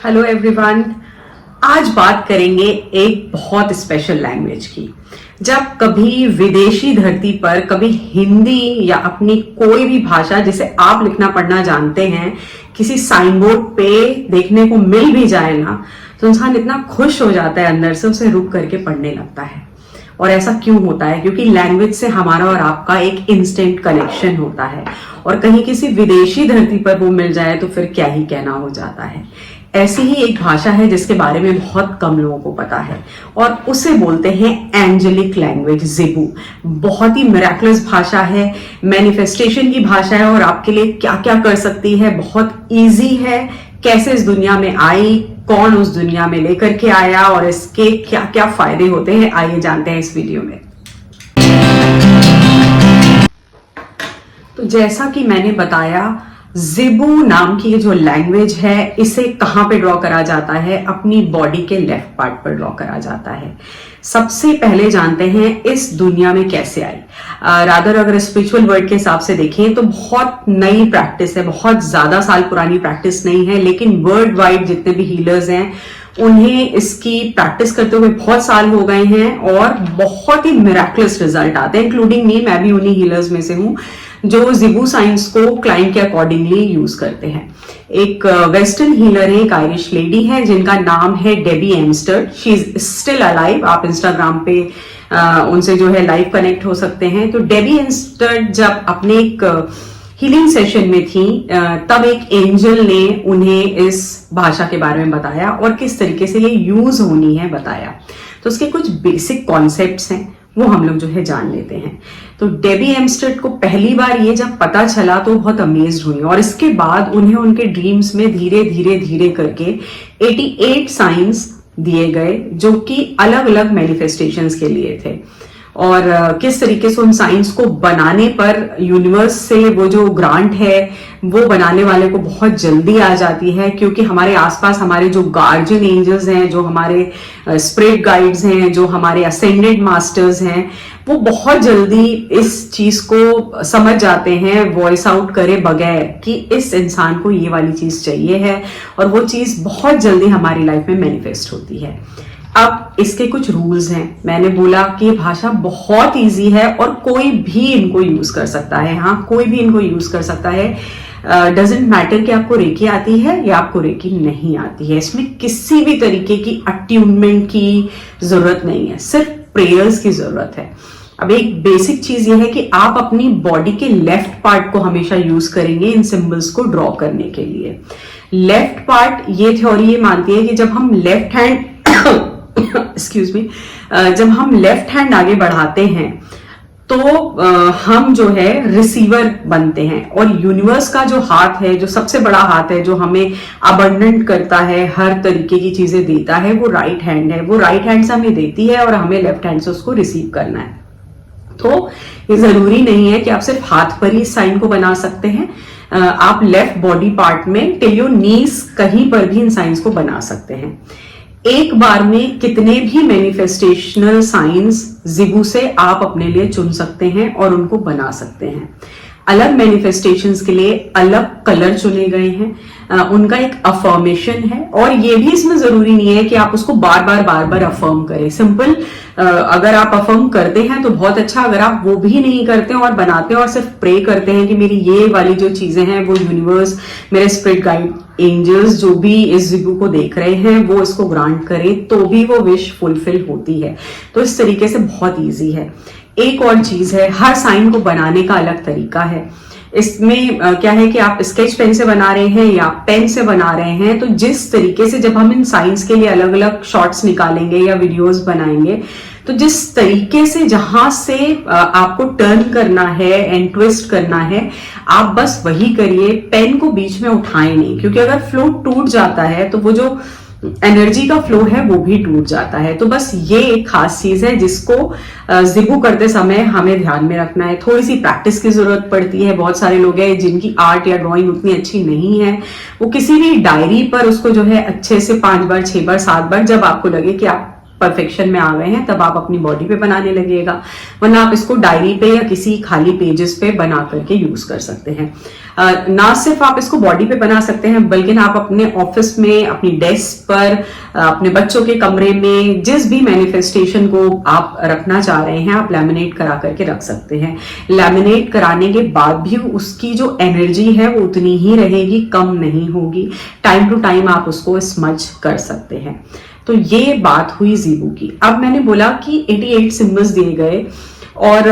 Hello everyone. आज बात करेंगे एक बहुत स्पेशल लैंग्वेज की। जब कभी विदेशी धरती पर कभी हिंदी या अपनी कोई भी भाषा जिसे आप लिखना पढ़ना जानते हैं किसी साइन बोर्ड पे देखने को मिल भी जाए ना, तो इंसान इतना खुश हो जाता है अंदर से, उसे रुक करके पढ़ने लगता है। और ऐसा क्यों होता है? क्योंकि लैंग्वेज से हमारा और आपका एक इंस्टेंट कनेक्शन होता है, और कहीं किसी विदेशी धरती पर वो मिल जाए तो फिर क्या ही कहना हो जाता है। ऐसी ही एक भाषा है जिसके बारे में बहुत कम लोगों को पता है, और उसे बोलते हैं एंजेलिक लैंग्वेज, ज़िबू। बहुत ही मिरेकलस भाषा है, मैनिफेस्टेशन की भाषा है, और आपके लिए क्या क्या कर सकती है। बहुत इजी है। कैसे इस दुनिया में आई, कौन उस दुनिया में लेकर के आया, और इसके क्या क्या फायदे होते हैं, आइए जानते हैं इस वीडियो में। तो जैसा कि मैंने बताया, ज़िबू नाम की जो लैंग्वेज है, इसे कहां पे ड्रॉ करा जाता है? अपनी बॉडी के लेफ्ट पार्ट पर ड्रॉ करा जाता है। सबसे पहले जानते हैं इस दुनिया में कैसे आई। रादर अगर स्पिरिचुअल वर्ल्ड के हिसाब से देखें तो बहुत नई प्रैक्टिस है, बहुत ज्यादा साल पुरानी प्रैक्टिस नहीं है, लेकिन वर्ल्ड वाइड जितने भी हीलर्स हैं उन्हें इसकी प्रैक्टिस करते हुए बहुत साल हो गए हैं, और बहुत ही मिरेकलस रिजल्ट आते हैं, इंक्लूडिंग मी। मैं भी उन्हीं हीलर्स में से हूं जो ज़िबू साइंस को क्लाइंट के अकॉर्डिंगली यूज करते हैं। एक वेस्टर्न हीलर है, एक आयरिश लेडी है जिनका नाम है डेबी एमस्टर्ड। She is still alive. आप इंस्टाग्राम पे उनसे जो है लाइव कनेक्ट हो सकते हैं। तो डेबी एमस्टर्ड जब अपने एक हीलिंग सेशन में थी, तब एक एंजल ने उन्हें इस भाषा के बारे में बताया और किस तरीके से ये यूज होनी है बताया। तो उसके कुछ बेसिक कॉन्सेप्ट्स हैं, वो हम लोग जो है जान लेते हैं। तो डेबी एमस्टर्ड को पहली बार ये जब पता चला तो बहुत अमेज्ड हुई, और इसके बाद उन्हें उनके ड्रीम्स में धीरे धीरे धीरे करके 88 साइंस दिए गए, जो कि अलग अलग मैनिफेस्टेशंस के लिए थे। और किस तरीके से उन साइंस को बनाने पर यूनिवर्स से वो जो ग्रांट है वो बनाने वाले को बहुत जल्दी आ जाती है, क्योंकि हमारे आसपास हमारे जो गार्जियन एंजल्स हैं, जो हमारे स्पिरिट गाइड्स हैं, जो हमारे असेंडेड मास्टर्स हैं, वो बहुत जल्दी इस चीज को समझ जाते हैं वॉइस आउट करे बगैर कि इस इंसान को ये वाली चीज चाहिए है, और वो चीज बहुत जल्दी हमारी लाइफ में मैनिफेस्ट होती है। अब इसके कुछ रूल्स हैं। मैंने बोला कि ये भाषा बहुत इजी है और कोई भी इनको यूज कर सकता है। हाँ, कोई भी इनको यूज कर सकता है। डजेंट मैटर कि आपको रेकी आती है या आपको रेकी नहीं आती है। इसमें किसी भी तरीके की अट्यूनमेंट की जरूरत नहीं है, सिर्फ प्रेयर्स की जरूरत है। अब एक बेसिक चीज ये है कि आप अपनी बॉडी के लेफ्ट पार्ट को हमेशा यूज करेंगे इन सिंबल्स को ड्रॉ करने के लिए। लेफ्ट पार्ट, ये थ्योरी ये मानती है कि जब हम लेफ्ट हैंड एक्सक्यूज मी, जब हम लेफ्ट हैंड आगे बढ़ाते हैं तो हम जो है रिसीवर बनते हैं, और यूनिवर्स का जो हाथ है, जो सबसे बड़ा हाथ है, जो हमें अबंडेंट करता है, हर तरीके की चीजें देता है, वो राइट हैंड है। वो राइट हैंड से हमें देती है और हमें लेफ्ट हैंड से उसको रिसीव करना है। तो ये जरूरी नहीं है कि आप सिर्फ हाथ पर ही साइन को बना सकते हैं। आप लेफ्ट बॉडी पार्ट में टिल योर नीज कहीं पर भी इन साइंस को बना सकते हैं। एक बार में कितने भी मैनिफेस्टेशनल साइंस ज़िबू से आप अपने लिए चुन सकते हैं और उनको बना सकते हैं। अलग मैनिफेस्टेशंस के लिए अलग कलर चुने गए हैं, उनका एक अफर्मेशन है, और ये भी इसमें जरूरी नहीं है कि आप उसको बार बार अफर्म करें। सिंपल अगर आप अफर्म करते हैं तो बहुत अच्छा। अगर आप वो भी नहीं करते हैं और बनाते हैं और सिर्फ प्रे करते हैं कि मेरी ये वाली जो चीजें हैं वो यूनिवर्स, मेरे स्पिरिट गाइड एंजल्स जो भी इस ज़िबू को देख रहे हैं वो इसको ग्रांट करे, तो भी वो विश फुलफिल होती है। तो इस तरीके से बहुत ईजी है। एक और चीज है, हर साइन को बनाने का अलग तरीका है। इसमें क्या है कि आप स्केच पेन से बना रहे हैं या पेन से बना रहे हैं, तो जिस तरीके से जब हम इन साइंस के लिए अलग अलग शॉर्ट्स निकालेंगे या वीडियोस बनाएंगे, तो जिस तरीके से जहां से आपको टर्न करना है एंड ट्विस्ट करना है, आप बस वही करिए। पेन को बीच में उठाएं नहीं, क्योंकि अगर फ्लो टूट जाता है तो वो जो एनर्जी का फ्लो है वो भी टूट जाता है। तो बस ये एक खास चीज है जिसको ज़िबू करते समय हमें ध्यान में रखना है। थोड़ी सी प्रैक्टिस की जरूरत पड़ती है। बहुत सारे लोग हैं जिनकी आर्ट या ड्राइंग उतनी अच्छी नहीं है, वो किसी भी डायरी पर उसको जो है अच्छे से 5 बार 6 बार 7 बार, जब आपको लगे कि आप परफेक्शन में आ गए हैं, तब आप अपनी बॉडी पे बनाने लगेगा। वरना आप इसको डायरी पे या किसी खाली पेजेस पे बना करके यूज कर सकते हैं। ना सिर्फ आप इसको बॉडी पे बना सकते हैं, बल्कि आप अपने ऑफिस में, अपनी डेस्क पर, अपने बच्चों के कमरे में, जिस भी मैनिफेस्टेशन को आप रखना चाह रहे हैं, आप लैमिनेट करा करके रख सकते हैं। लैमिनेट कराने के बाद भी उसकी जो एनर्जी है वो उतनी ही रहेगी, कम नहीं होगी। टाइम टू टाइम आप उसको स्मज कर सकते हैं। तो ये बात हुई ज़ीबू की। अब मैंने बोला कि 88 सिंबल्स दिए गए और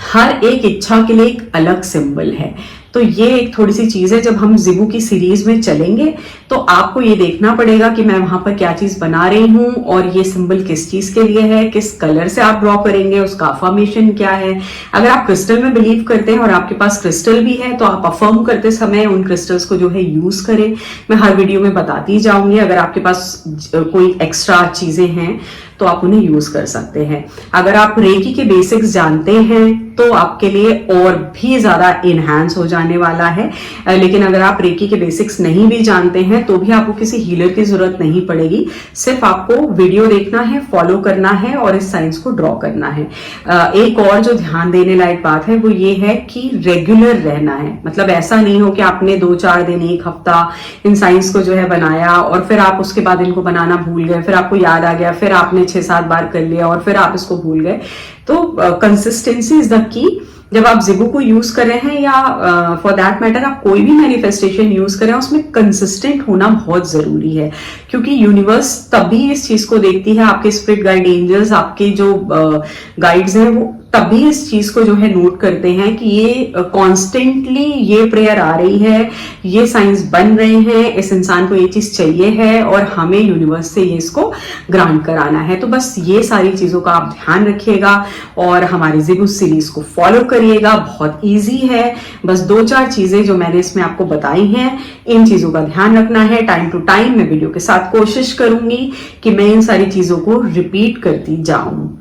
हर एक इच्छा के लिए एक अलग सिंबल है। तो ये एक थोड़ी सी चीज है, जब हम ज़िबू की सीरीज में चलेंगे तो आपको ये देखना पड़ेगा कि मैं वहां पर क्या चीज बना रही हूं और ये सिंबल किस चीज के लिए है, किस कलर से आप ड्रॉ करेंगे, उसका अफर्मेशन क्या है। अगर आप क्रिस्टल में बिलीव करते हैं और आपके पास क्रिस्टल भी है तो आप अफर्म करते समय उन क्रिस्टल्स को जो है यूज करें। मैं हर वीडियो में बताती जाऊंगी। अगर आपके पास कोई एक्स्ट्रा चीजें हैं तो आप उन्हें यूज कर सकते हैं। अगर आप रेकी के बेसिक्स जानते हैं तो आपके लिए और भी ज्यादा इनहैंस हो जाने वाला है। लेकिन अगर आप रेकी के बेसिक्स नहीं भी जानते हैं तो भी आपको किसी हीलर की जरूरत नहीं पड़ेगी। सिर्फ आपको वीडियो देखना है, फॉलो करना है और इस साइंस को ड्रॉ करना है। एक और जो ध्यान देने लायक बात है वो ये है कि रेगुलर रहना है। मतलब ऐसा नहीं हो कि आपने 2-4 दिन, 1 हफ्ता इन साइंस को जो है बनाया और फिर आप उसके बाद इनको बनाना भूल गए, फिर आपको याद आ गया, फिर आपने 6-7 बार कर लिया और फिर आप इसको भूल गए। तो कंसिस्टेंसी इज द की। जब आप ज़िबू को यूज कर रहे हैं या फॉर दैट मैटर आप कोई भी मैनिफेस्टेशन यूज कर रहे हैं, उसमें कंसिस्टेंट होना बहुत जरूरी है। क्योंकि यूनिवर्स तभी इस चीज को देखती है, आपके स्पिरिट गाइड एंजल्स, आपके जो गाइड्स हैं वो तभी इस चीज को जो है नोट करते हैं कि ये कॉन्स्टेंटली ये प्रेयर आ रही है, ये साइंस बन रहे हैं, इस इंसान को ये चीज चाहिए है और हमें यूनिवर्स से ये इसको ग्रांट कराना है। तो बस ये सारी चीजों का आप ध्यान रखिएगा और हमारी ज़िबू सीरीज को फॉलो करिएगा। बहुत इजी है, बस 2-4 चीजें जो मैंने इसमें आपको बताई हैं, इन चीजों का ध्यान रखना है। टाइम टू टाइम मैं वीडियो के साथ कोशिश करूंगी कि मैं इन सारी चीजों को रिपीट करती जाऊं।